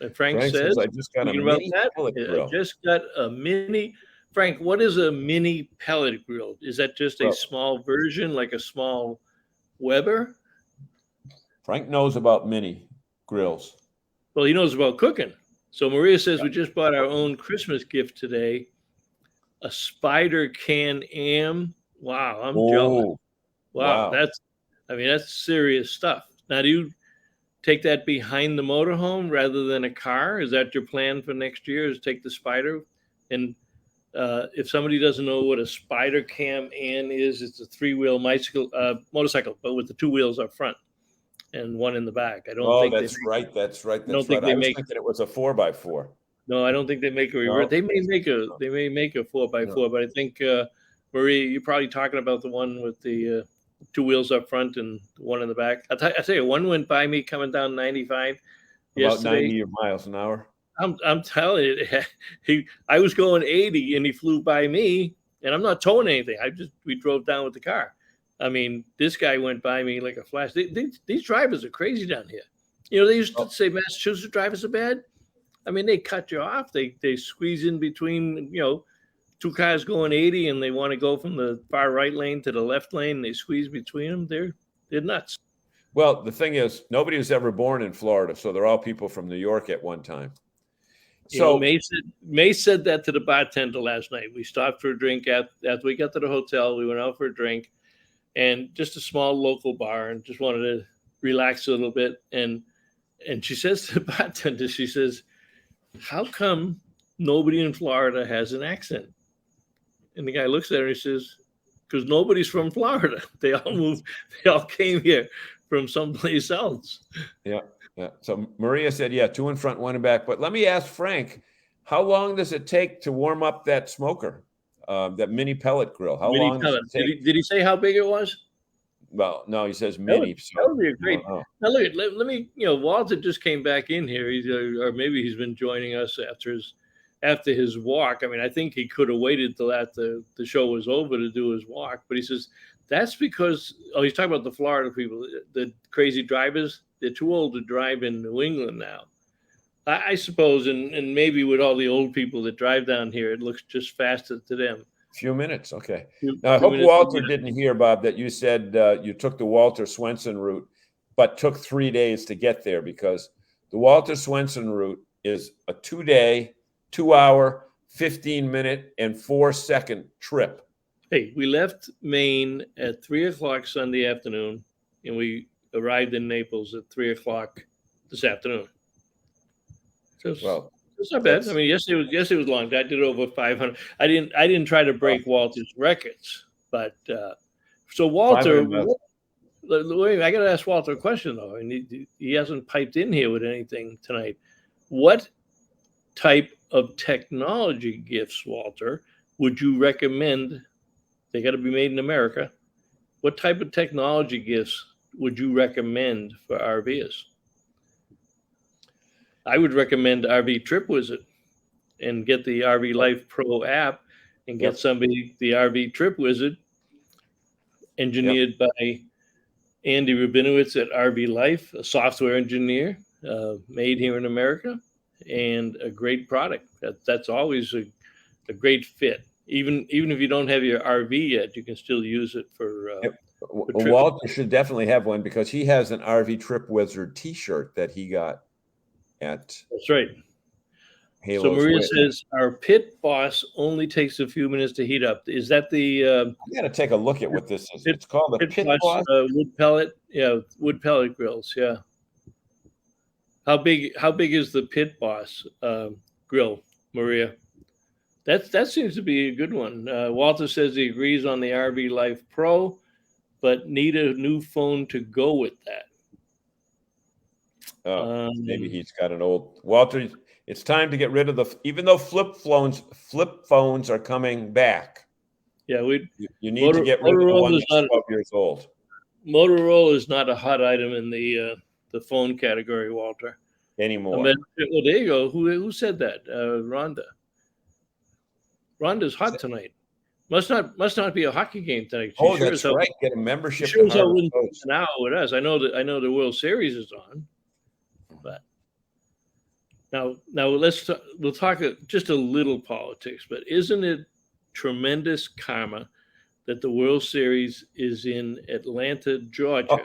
And Frank says, I just got a mini pellet grill. I just got a mini. Frank, what is a mini pellet grill? Is that just a small version, like a small Weber? Frank knows about mini grills. Well, he knows about cooking. So Maria says we just bought our own Christmas gift today, a Spider Can-Am. Wow, I'm jealous. Wow, that's serious stuff. Now, do you take that behind the motorhome rather than a car? Is that your plan for next year, is take the Spider? And if somebody doesn't know what a Spider Can-Am is, it's a 3-wheel motorcycle, but with the 2 wheels up front and 1 in the back. That's right. I was thinking it was a 4x4. No, I don't think they make a reverse. They may make a 4x4, but I think Maria, you're probably talking about the one with the 2 wheels up front and 1 in the back. I tell you, one went by me coming down 95 about 90 miles an hour. I'm telling you, I was going 80 and he flew by me, and I'm not towing anything. We drove down with the car, I mean, this guy went by me like a flash. These drivers are crazy down here. They used to say Massachusetts drivers are bad. I mean, they cut you off. They squeeze in between, two cars going 80 and they want to go from the far right lane to the left lane. They squeeze between them. They're nuts. Well, the thing is, nobody was ever born in Florida, so they're all people from New York at one time. So May said that to the bartender last night. We stopped for a drink after we got to the hotel. We went out for a drink, and just a small local bar, and just wanted to relax a little bit. And she says to the bartender, she says, "How come nobody in Florida has an accent?" And the guy looks at her and he says, "Because nobody's from Florida. They all moved. They all came here from someplace else." Yeah. So Maria said, yeah, 2 in front, 1 in back. But let me ask Frank, how long does it take to warm up that smoker, that mini pellet grill? How long does it take? Did he say how big it was? Well, no, he says mini. That would be a great. Now look, let me. Walter just came back in here. Or maybe he's been joining us after his walk. I mean, I think he could have waited till after the show was over to do his walk. But he says that's because he's talking about the Florida people, the crazy drivers. They're too old to drive in New England now, I suppose, and maybe with all the old people that drive down here, it looks just faster to them. Few minutes, okay. Now, I hope Walter didn't hear, Bob, that you said you took the Walter Swenson route, but took 3 days to get there, because the Walter Swenson route is a 2-day, 2-hour, 15-minute, and 4-second trip. Hey, we left Maine at 3:00 Sunday afternoon, and we arrived in Naples at 3:00 this afternoon. So it's not bad. I mean, yes, it was long. I did over 500. I didn't try to break Walter's records, but so Walter, wait, I got to ask Walter a question though, and he hasn't piped in here with anything tonight. What type of technology gifts, Walter, would you recommend? They got to be made in America. What type of technology gifts would you recommend for RVers? I would recommend RV Trip Wizard and get the RV Life Pro app and get somebody, the RV Trip Wizard, engineered by Andy Rabinowitz at RV Life, a software engineer, made here in America, and a great product. That's always a great fit. Even if you don't have your RV yet, you can still use it for Walter should definitely have one, because he has an RV Trip Wizard T-shirt that he got at. That's right. Halo's so Maria Way. says our pit boss only takes a few minutes to heat up. Is that the? I got to take a look at what this is. It's called the pit boss. Wood pellet. Yeah, wood pellet grills. Yeah. How big is the pit boss grill, Maria? That seems to be a good one. Walter says he agrees on the RV Life Pro, but need a new phone to go with that. Maybe he's got an old Walter. It's time to get rid of even though flip phones are coming back. Yeah, you need to get rid of the one that's 12 years old. Motorola is not a hot item in the phone category, Walter. Anymore. Well, there you go. Who said that? Rhonda. Rhonda's hot tonight. Must not be a hockey game tonight. That's right. Get a membership. Now with us. I know the World Series is on, but now we'll talk just a little politics. But isn't it tremendous karma that the World Series is in Atlanta, Georgia?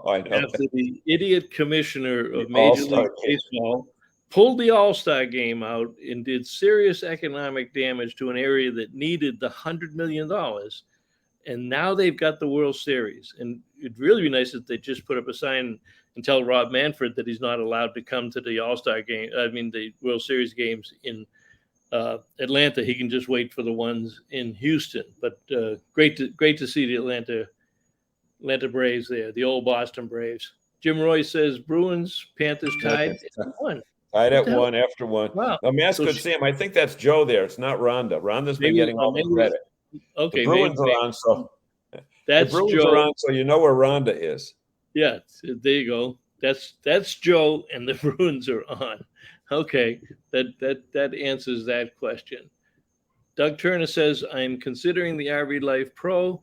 I know. After the idiot commissioner of Major League Baseball pulled the All-Star game out and did serious economic damage to an area that needed the $100 million. And now they've got the World Series. And it'd really be nice if they just put up a sign and tell Rob Manfred that he's not allowed to come to the All-Star game. I mean, the World Series games in Atlanta. He can just wait for the ones in Houston. But great to see the Atlanta Braves there, the old Boston Braves. Jim Roy says Bruins, Panthers tied at 1. Tied at 1 after 1. Wow. Now, Mascot Sam, I think that's Joe there. It's not Rhonda. Rhonda's been getting all the credit. Okay. The Bruins are on, so that's the Bruins Joe. are on, so you know where Rhonda is. Yeah, there you go. That's Joe, and the Bruins are on. Okay, that answers that question. Doug Turner says, I'm considering the RV Life Pro,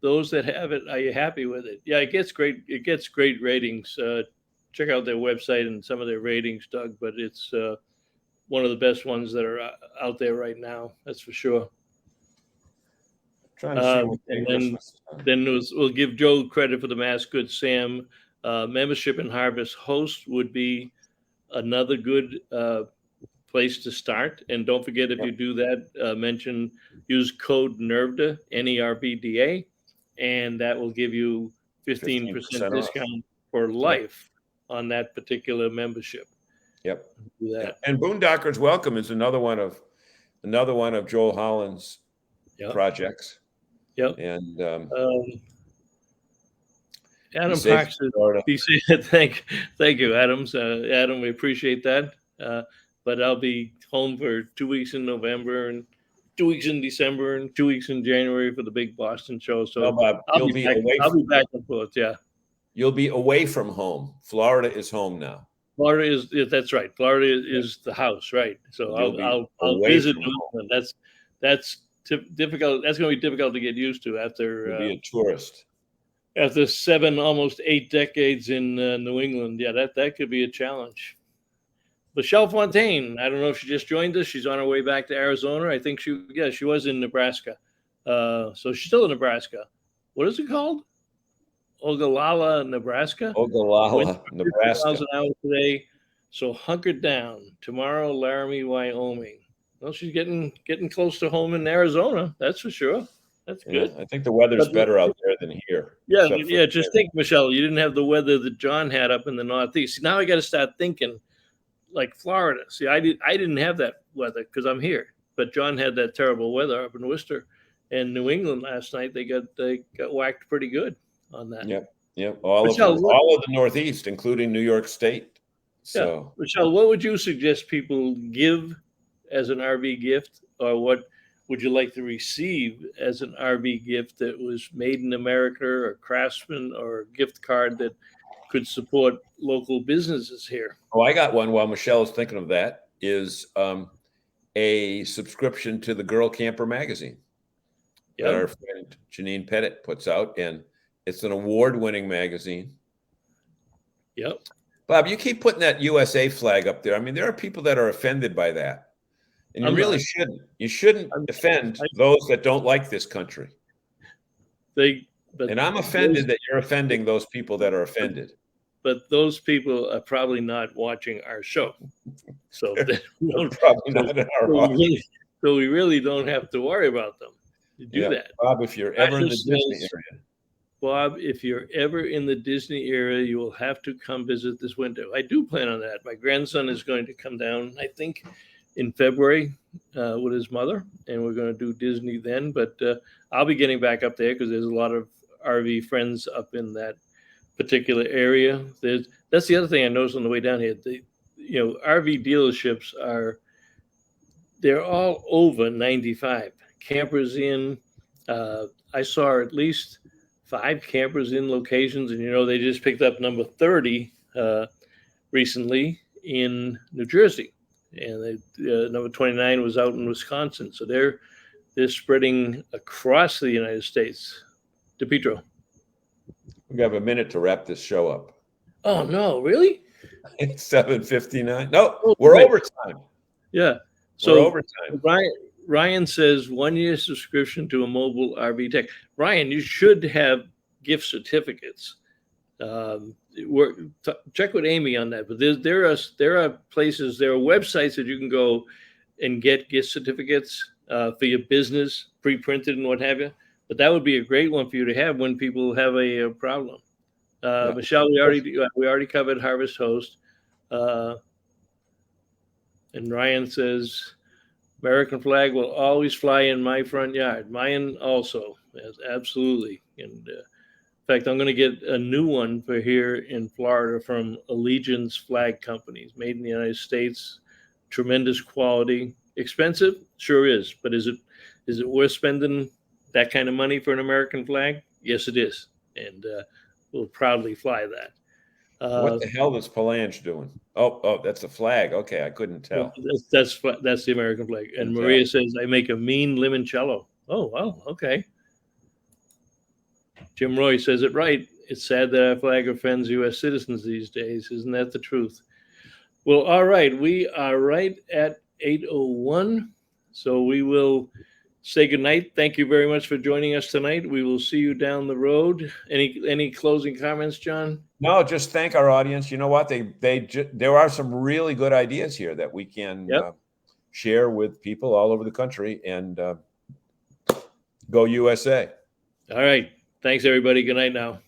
those that have it, are you happy with it? Yeah, it gets great. It gets great ratings. Check out their website and some of their ratings, Doug. But it's one of the best ones that are out there right now. That's for sure. Trying to see what And Christmas is on. then we'll give Joe credit for the Mass Good Sam. Membership and Harvest Host would be another good place to start. And don't forget, if you do that, use code NERVDA, NERVDA, and that will give you 15% 15% discount for life on that particular membership. Yep. Do that. And Boondockers Welcome is another one of Joel Holland's projects. Yep. And Adam Parks, thank you, Adams. Adam, we appreciate that. But I'll be home for 2 weeks in November and 2 weeks in December and 2 weeks in January for the big Boston show. So Bob, I'll be back and forth. Yeah. You'll be away from home. Florida is home now. That's right. Florida is the house, right? So I'll visit New England. That's difficult. That's going to be difficult to get used to after be a tourist. After 7, almost 8 decades in New England. Yeah, that could be a challenge. Michelle Fontaine, I don't know if she just joined us. She's on her way back to Arizona. I think she was in Nebraska. So she's still in Nebraska. What is it called? Ogallala, Nebraska. Ogallala, Nebraska. 50,000 hours today. So hunker down. Tomorrow, Laramie, Wyoming. Well, she's getting close to home in Arizona. That's for sure. That's good. I think the weather's better out there than here. Yeah. Just think, Michelle, you didn't have the weather that John had up in the Northeast. See, now I got to start thinking like Florida. See, I didn't have that weather because I'm here, but John had that terrible weather up in Worcester and New England last night. They got whacked pretty good on that. Yep. All of the Northeast, including New York State. So, Michelle, what would you suggest people give as an RV gift, or what would you like to receive as an RV gift that was made in America, or Craftsman, or a gift card that could support local businesses here? Oh, I got one while Michelle is thinking of that, is a subscription to the Girl Camper magazine that our friend Janine Pettit puts out. And it's an award-winning magazine. Yep. Bob, you keep putting that USA flag up there. I mean, there are people that are offended by that. And you really shouldn't. You shouldn't offend those that don't like this country. And I'm offended that you're offending those people that are offended. But those people are probably not watching our show. So probably not in our audience. So we really don't have to worry about them. Do that. Bob, if you're ever in the Disney area. Bob, if you're ever in the Disney area, you will have to come visit this winter. I do plan on that. My grandson is going to come down, I think, in February with his mother, and we're going to do Disney then. But I'll be getting back up there because there's a lot of RV friends up in that particular area. That's the other thing I noticed on the way down here. RV dealerships they're all over 95. Campers in. I saw at least 5 campers in locations, and they just picked up number 30 recently in New Jersey, and number 29 was out in Wisconsin. So they're spreading across the United States. DePietro. We have a minute to wrap this show up. Oh no, really? It's 7:59. No, we're overtime. Yeah. So we're overtime. Ryan says 1 year subscription to a mobile RV tech. Ryan, you should have gift certificates. Check with Amy on that. But there are places, there are websites that you can go and get gift certificates for your business, pre-printed and what have you. But that would be a great one for you to have when people have a problem. Michelle, we already covered Harvest Host. And Ryan says, American flag will always fly in my front yard. Mine also, yes, absolutely. And in fact, I'm going to get a new one for here in Florida from Allegiance Flag Companies, made in the United States. Tremendous quality. Expensive? Sure is. But is it worth spending that kind of money for an American flag? Yes, it is. And we'll proudly fly that. What the hell is Palange doing? Oh, that's a flag. Okay, I couldn't tell. That's the American flag. And Maria says, I make a mean limoncello. Oh, well, okay. Jim Roy says it right. It's sad that our flag offends U.S. citizens these days. Isn't that the truth? Well, all right. We are right at 8:01. So we will say goodnight. Thank you very much for joining us tonight. We will see you down the road. Any closing comments, John? No, just thank our audience. You know what? There are some really good ideas here that we can share with people all over the country, and go USA. All right. Thanks, everybody. Good night now.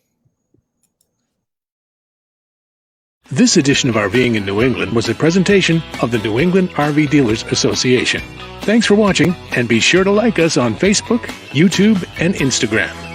This edition of RVing in New England was a presentation of the New England RV Dealers Association. Thanks for watching, and be sure to like us on Facebook, YouTube, and Instagram.